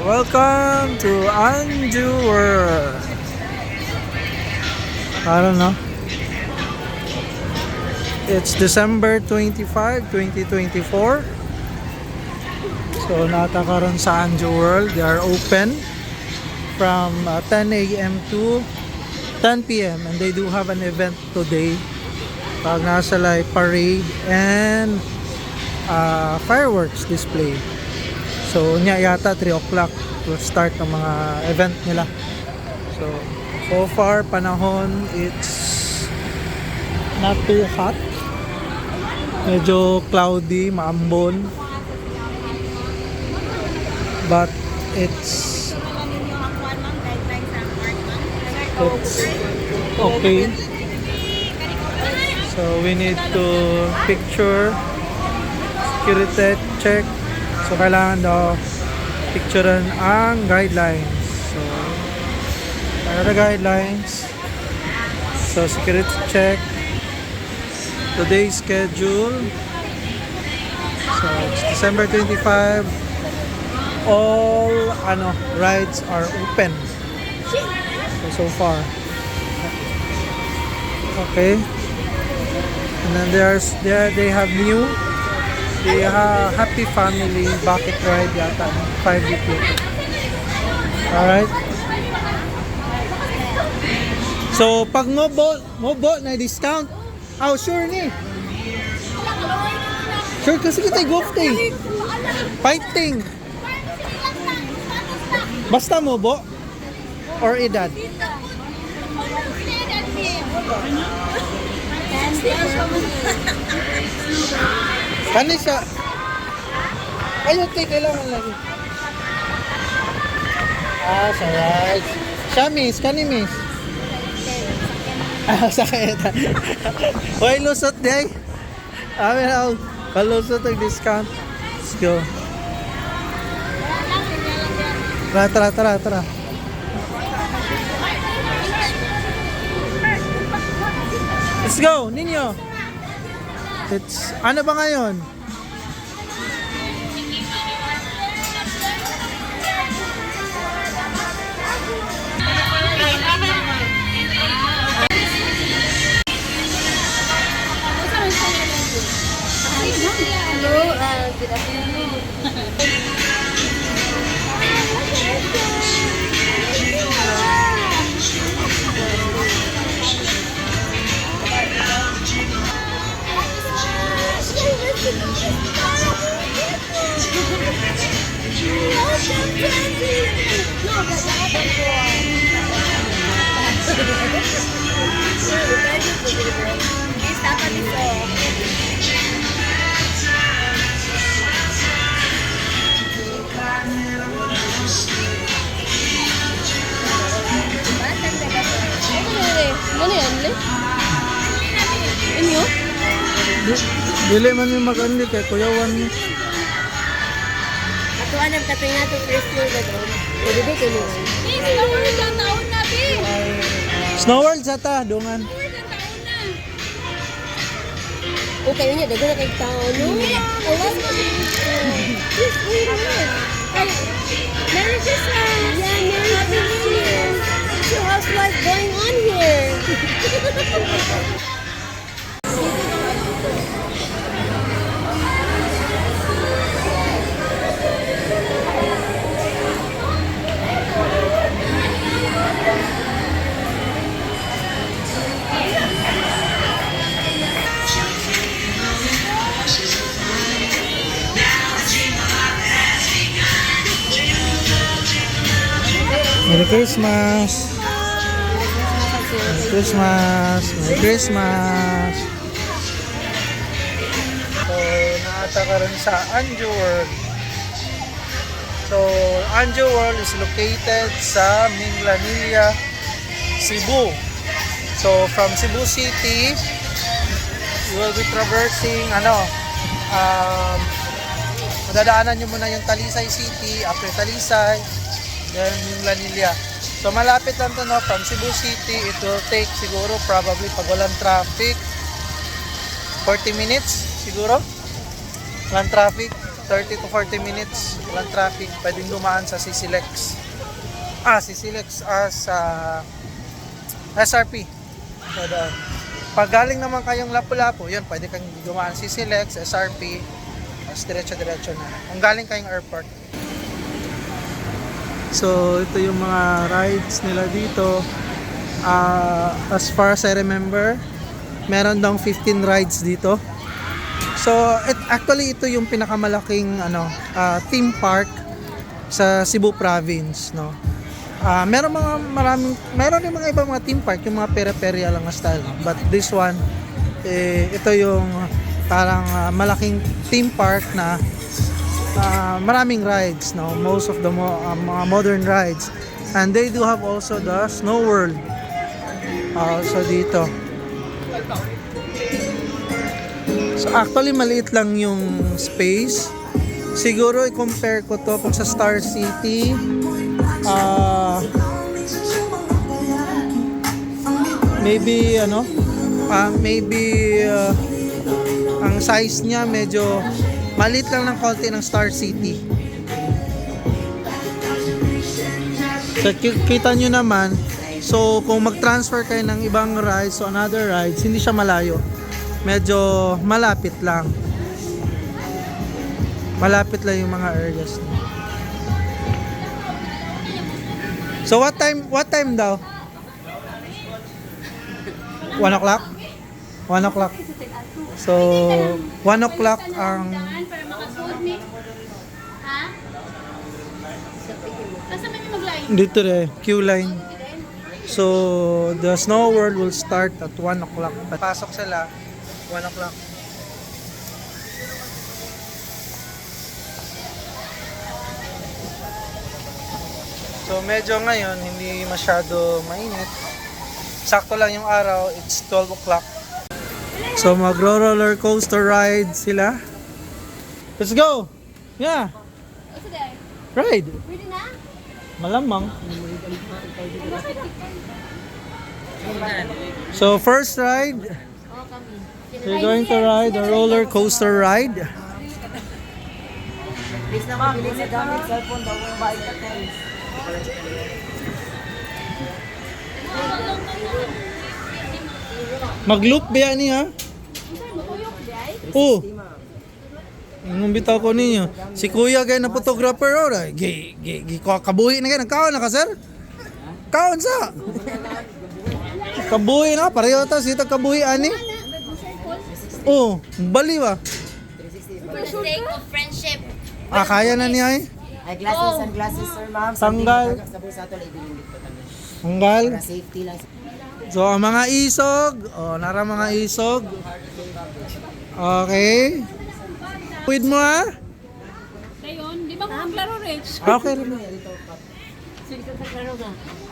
Welcome to Anju World. I don't know. It's December 25, 2024. So natakaroon sa Anju World. They are open from 10 a.m. to 10 p.m. and they do have an event today. Pag nasa like parade and fireworks display. So niya yata 3 o'clock to start ng mga event nila. So far panahon it's not too hot. Medyo cloudy, maambon. But it's okay. So we need to picture, security check. So kailangan daw picturean ang guidelines. So ano na guidelines? So security check. Today's schedule. So it's December 25. All rides are open. So far. Okay. And then they have new. They have Happy Family bucket ride yata 5 people. Alright. So pag mobo na discount. Oh, sure ni. Sure kasi kita golf day. Fighting. Basta mobo or edad. Kani siya. Ayaw tayo, kailangan lagi. Sa right. Siya miss, kani miss. Sakit. Hoy, lusot day. Amin ako. Palusot ang discount. Let's go. Tara. Let's go, ninyo. It's, ano ba ngayon? Hello, good afternoon. Ano yan, Le? Inyo? Dili man yung mag-anli kay kuyawan niya. Ato anam katay nga to first floor na doon. Pwede ba kayo naman? Snow World ang taon na, Bi! Snow World sa ta, dungan. O kayo niya, dago na kayong taon, no? Alam mo! Yes, wait a minute! Merry Christmas! Yeah, Merry Christmas! So how's life going on here? Merry Christmas! Merry Christmas! Merry Christmas! So, naata ka rin sa Anju World. So, Anju World is located sa Minglanilla, Cebu. So, from Cebu City, you will be traversing, madadaanan nyo muna yung Talisay City. After Talisay, then Minglanilla. So malapit lang to, no? From Cebu City, it will take siguro probably pag walang traffic 40 minutes siguro. Walang traffic. 30 to 40 minutes, walang traffic, pwedeng dumaan sa CCLEX. CCLEX sa SRP. So, pag galing naman kayong Lapu-Lapu, yun, pwede kang dumaan CCLEX, SRP, tapos diretso-diretso na. Kung galing kayong airport. So, ito yung mga rides nila dito. As far as I remember, meron daw 15 rides dito. So, actually ito yung pinakamalaking theme park sa Cebu province, no. Meron din mga ibang mga theme park, yung mga pere-perya lang na style, no? But this one, ito yung parang malaking theme park na maraming rides, no. Most of the mga modern rides, and they do have also the Snow World. So dito. So actually maliit lang yung space. Siguro i-compare ko to kung sa Star City. Maybe ang size niya medyo maliit lang ng konti ng Star City. So kita nyo naman, so kung mag-transfer kayo ng ibang rides o another rides, hindi siya malayo. Medyo malapit lang. Malapit lang yung mga areas. So what time daw? 1 o'clock? 1 o'clock. So 1 o'clock ang dito queue line. So the Snow World will start at 1 o'clock. Pasok sila 1 o'clock. So medyo ngayon hindi masyado mainit. Sakto lang yung araw, it's 12 o'clock. So magro-roller coaster ride sila. Let's go! Yeah! Ride! Pwede na? Malamang. So first ride, we're going to ride a roller coaster ride. Please naman, bilis sa gamit cellphone daw yung bike ka tennis. Mag-loop ba yan ha? Oh. Nung bitaw ko ninyo. Si Kuya gay na photographer ora. Kabuhi na gay. Nagkaon na ka sir? Kaon sa? Kabuhi na. Pareho ta. Sita kabuhi ani. Oh. Bali ba? For the sake of friendship. Kaya na niya eh. Ay, glasses, sunglasses, sir, ma'am. Tanggal. Sabi sa ito, ibiling dito tayo. Tanggal. Para safety lang. So, ang mga isog. Nara mga isog. Okay. With mo ha? Dayon, di ba kung maglaro Rich? Okay rin.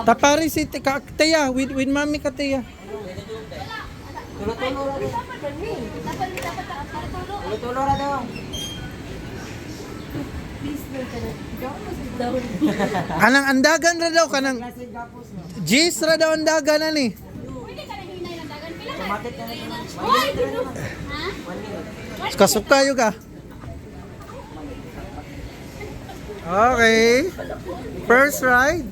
Tapari si Teya. With mami ka Teya. Tulo na daw. Kanang andagan ra daw. Kanang Jis ra daw andagan na ni. Pwede ka na hinay ng dagan. Pila ka? Tumatit na rin. Hoy! Ha? Kasukayo ka. Okay. First ride.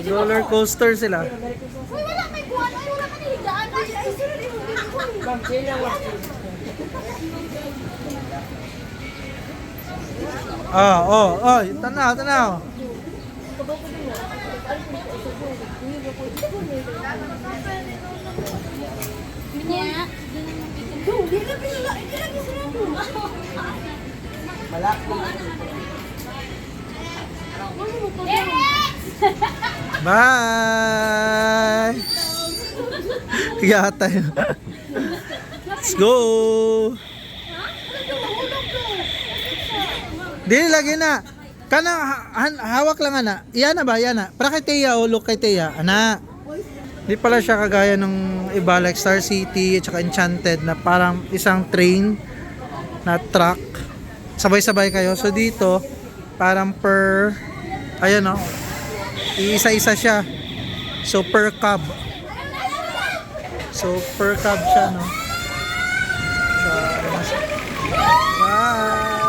Roller coaster sila. Hoy, wala may buwan. Ay, wala ka nihigaan. Ay, sunod yung Tanaw. Minya. Malak. Bye. Yata. Let's go. Dili lagi na. Kanang hawak lang ana. Iyan na ba? Iyan na. Para kay Teya o look kay Teya. Ana. Di pala siya kagaya ng iba like Star City at saka Enchanted na parang isang train na truck. Sabay-sabay kayo. So dito, parang per, ayan o, iisa-isa siya. So per cab. So per cab siya, no? So, bye!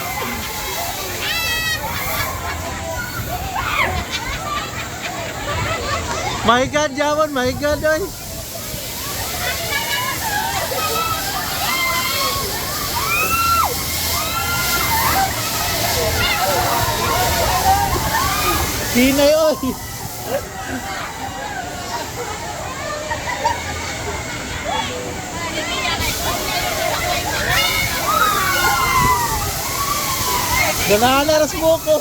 My God, Jawan, my God, oy. Hinay, oy. Ganahan na ras mo ko.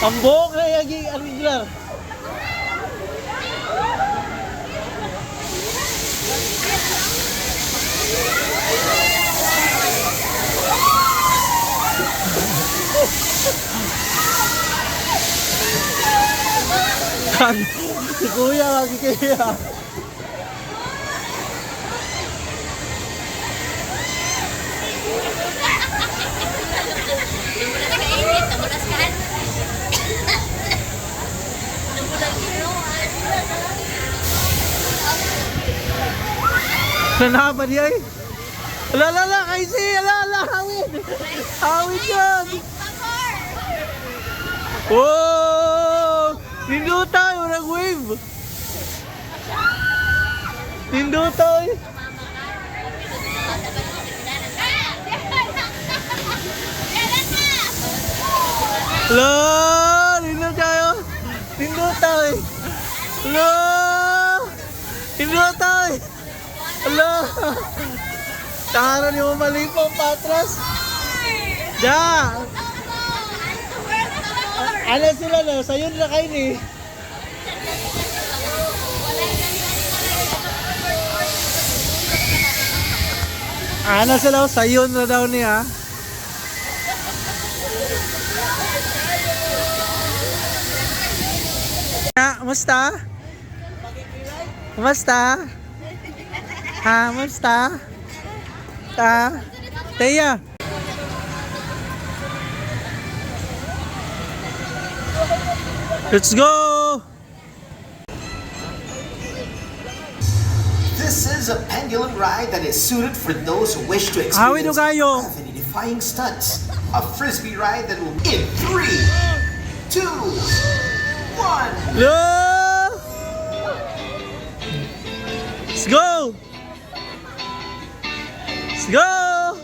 Ang buhok na yung regular. Si Kuya, magkikaya. Nanaban niya eh. Ala, kaisi, ala, hawid. Hawid yun. Wow! Nindo tayo, nag-wave. Nindo tayo. Ala, nindo tayo. Nindo tayo. Ala, nindo tayo. Ala! Tara niyo malipong patras. Da! Ano sila na? Sayo na kayo ni. Ano sila? Sayo na daw niya. Kumusta? Kumusta? Kumusta? Teya. Let's go! This is a pendulum ride that is suited for those who wish to Hawid experience kayo. gravity-defying stunts. A frisbee ride that will in 3, 2, 1. Go! Let's go! Let's go!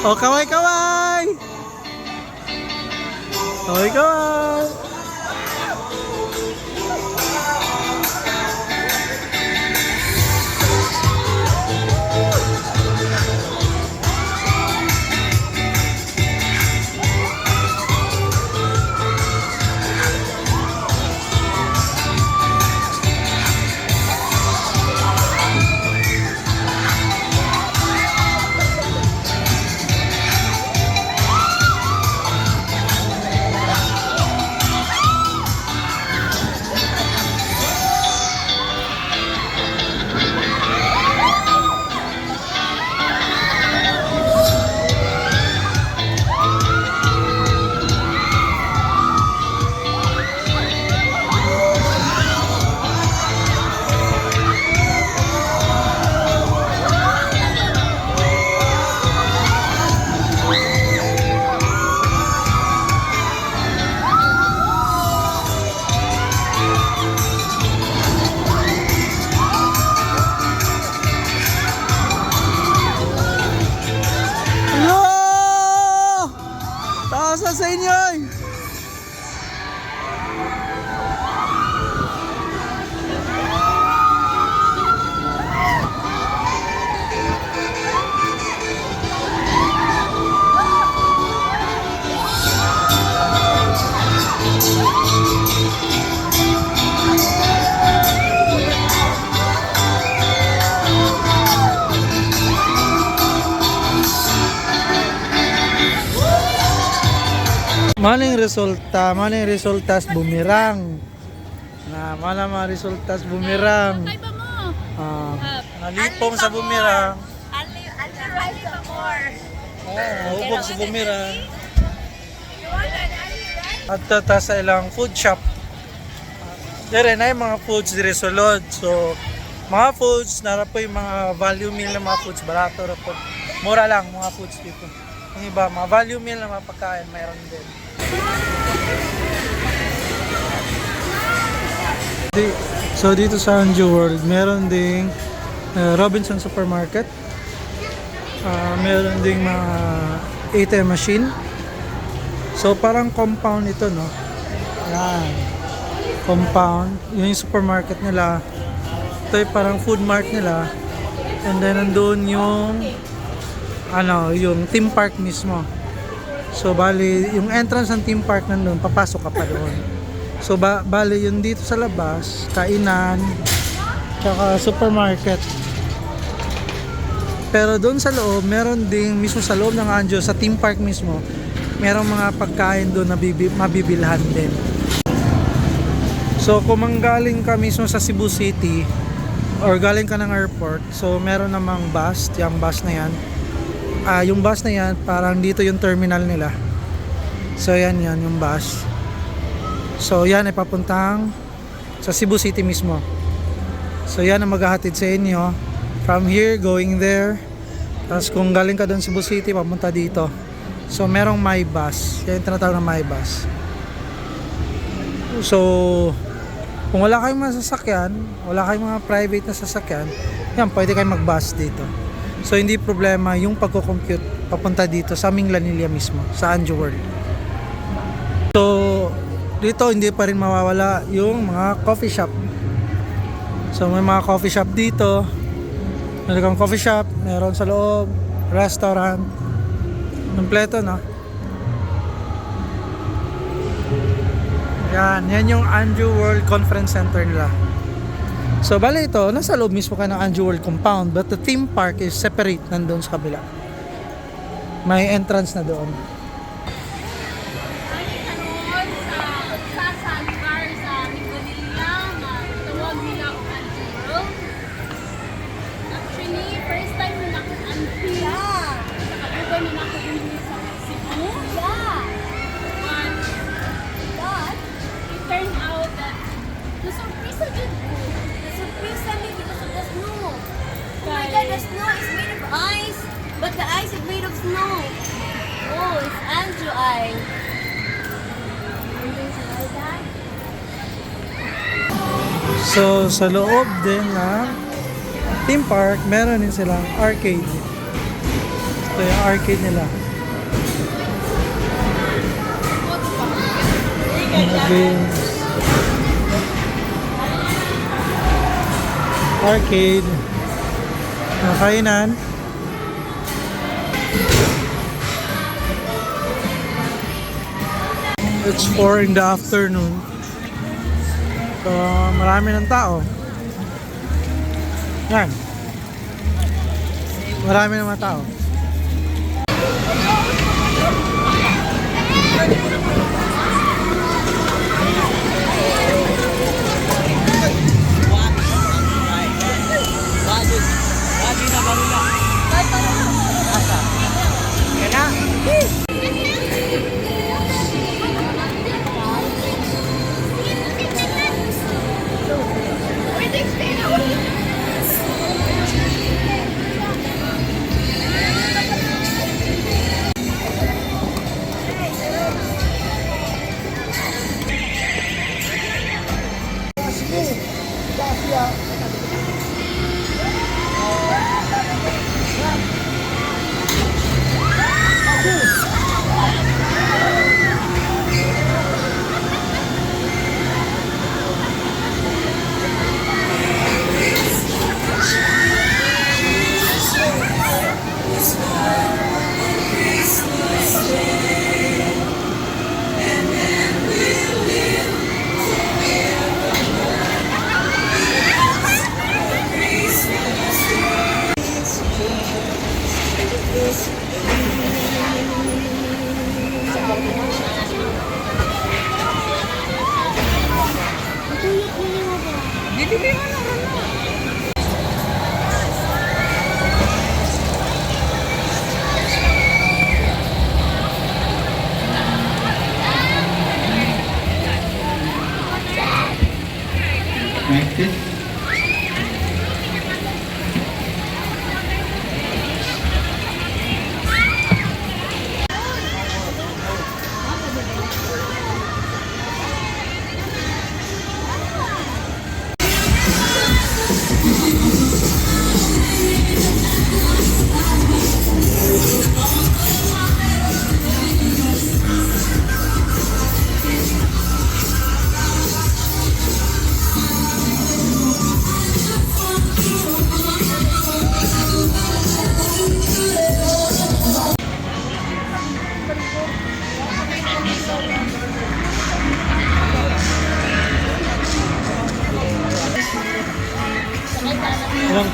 Oh, kaway! Kaway! Sa inyo eh. Maning resulta sa bumirang. Mana mga resulta sa bumirang. Nalipong sa bumirang. Hubog sa bumirang. At ta sa ilang food shop. Dire na yung mga foods dire sulod. So, mga foods, nara po yung mga value meal na mga foods. Barato ra po. Mura lang mga foods dito. Yung iba, mga value meal na mga pagkain, mayroon din. So dito sa Anju World, meron ding Robinson Supermarket. Meron ding mga ATM machine. So parang compound ito, no? Yan. Compound. Yun yung supermarket nila. Ito yung parang food mart nila. And then nandun yung yung theme park mismo. So bali, yung entrance ng theme park nandun, papasok ka pa doon. So bali yun dito sa labas, kainan, tsaka supermarket. Pero doon sa loob, meron ding mismo sa loob ng Anjo, sa theme park mismo, merong mga pagkain doon na mabibilhan din. So kung manggaling ka mismo sa Cebu City or galing ka ng airport, so meron namang bus, yung bus na yan. Yung bus na yan, parang dito yung terminal nila. So yan yung bus. So yan ay papuntang sa Cebu City mismo. So yan ang maghahatid sa inyo from here going there. Tapos kung galing ka doon Cebu City, papunta dito. So merong my bus. Yan yung tinatawag na my bus. So kung wala kayong masasakyan, wala kayong mga private na sasakyan, yan, pwede kayong mag-bus dito. So hindi problema yung pagko-compute papunta dito sa Minglanilla mismo, sa Anjo World. So dito hindi pa rin mawawala yung mga coffee shop. So may mga coffee shop dito. Meron kang coffee shop, meron sa loob, restaurant. Kompleto, no? Yan yung Anjo World Conference Center nila. So bali ito, nasa loob mismo ka ng Anjo World compound, but the theme park is separate nandun sa kabila. May entrance na doon. The snow is made of ice, but the ice is made of snow. Oh, it's Anjo ice. So sa loob din ng theme park, meron din silang arcade. Ito yung arcade nila. Mga games. Arcade. Mga kainan. It's 4 in the afternoon. So marami ng tao. Yan. Marami ng mga tao.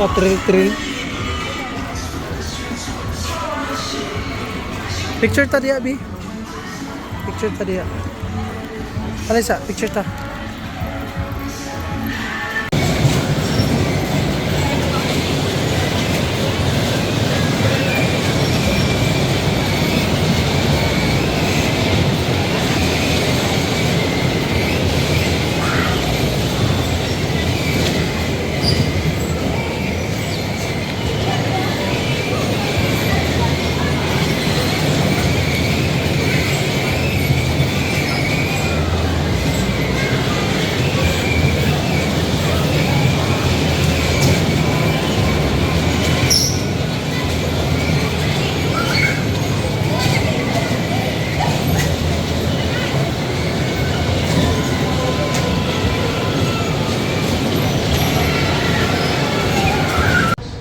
Naka-trill-trill. Picture ta diya, Bi. Picture ta diya. Alisa, picture ta.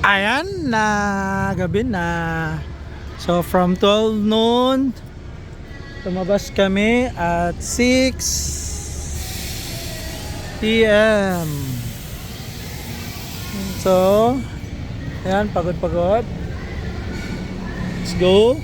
Ayan na gabi na. So from 12 noon lumabas kami at 6 PM. So ayan, pagod. Let's go.